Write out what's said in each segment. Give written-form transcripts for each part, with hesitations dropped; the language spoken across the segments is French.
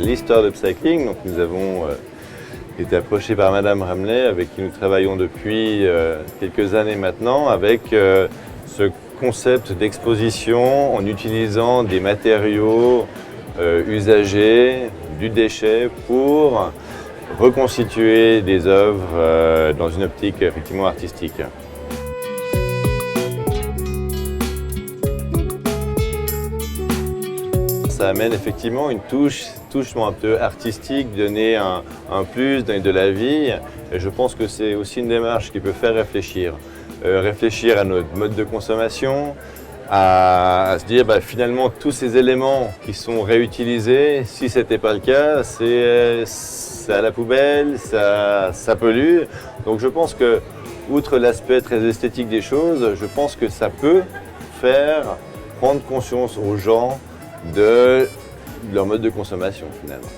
l'histoire d'Upcycling. Donc nous avons été approchés par Madame Ramley, avec qui nous travaillons depuis quelques années maintenant, avec ce concept d'exposition en utilisant des matériaux usagés, du déchet, pour reconstituer des œuvres dans une optique effectivement artistique. Ça amène effectivement une touche un peu artistique, donner un plus, donner de la vie. Et je pense que c'est aussi une démarche qui peut faire réfléchir. Réfléchir à notre mode de consommation, à se dire finalement tous ces éléments qui sont réutilisés, si ce n'était pas le cas, c'est à la poubelle, ça pollue. Donc je pense que, outre l'aspect très esthétique des choses, je pense que ça peut faire prendre conscience aux gens de leur mode de consommation finalement.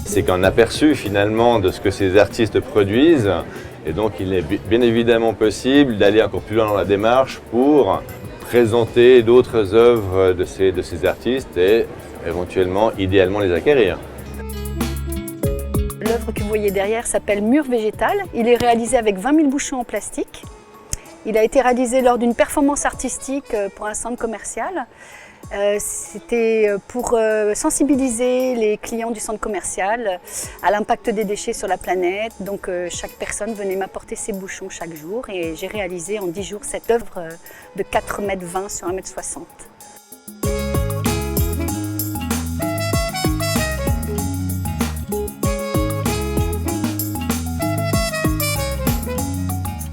C'est qu'un aperçu finalement de ce que ces artistes produisent, et donc il est bien évidemment possible d'aller encore plus loin dans la démarche pour présenter d'autres œuvres de ces artistes et éventuellement, idéalement, les acquérir. L'œuvre que vous voyez derrière s'appelle Mur végétal. Il est réalisé avec 20 000 bouchons en plastique. Il a été réalisé lors d'une performance artistique pour un centre commercial. C'était pour sensibiliser les clients du centre commercial à l'impact des déchets sur la planète. Donc chaque personne venait m'apporter ses bouchons chaque jour et j'ai réalisé en 10 jours cette œuvre de 4,20 m sur 1,60 m.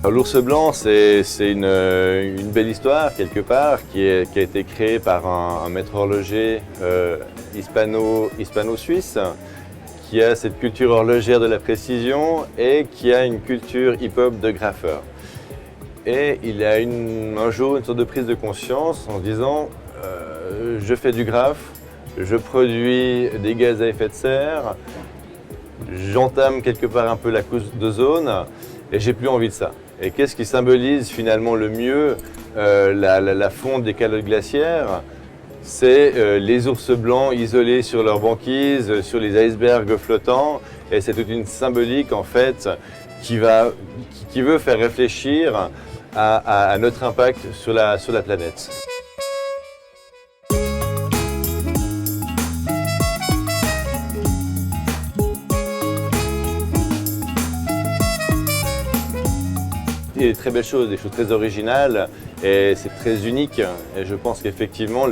L'ours blanc, c'est une belle histoire quelque part qui a été créée par un maître horloger hispano-suisse qui a cette culture horlogère de la précision et qui a une culture hip-hop de graffeur. Et il a un jour une sorte de prise de conscience en disant je fais du graphe, je produis des gaz à effet de serre, j'entame quelque part un peu la couche d'ozone et j'ai plus envie de ça. Et qu'est-ce qui symbolise finalement le mieux la fonte des calottes glaciaires? C'est les ours blancs isolés sur leur banquise, sur les icebergs flottants. Et c'est toute une symbolique en fait qui veut faire réfléchir à notre impact sur la planète. Des très belles choses, des choses très originales et c'est très unique. Et je pense qu'effectivement,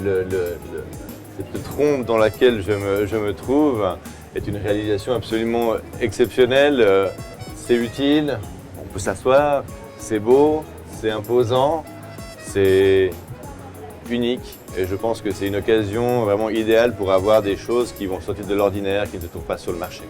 cette trompe dans laquelle je me trouve est une réalisation absolument exceptionnelle. C'est utile, on peut s'asseoir, c'est beau, c'est imposant, c'est unique. Et je pense que c'est une occasion vraiment idéale pour avoir des choses qui vont sortir de l'ordinaire, qui ne se trouvent pas sur le marché.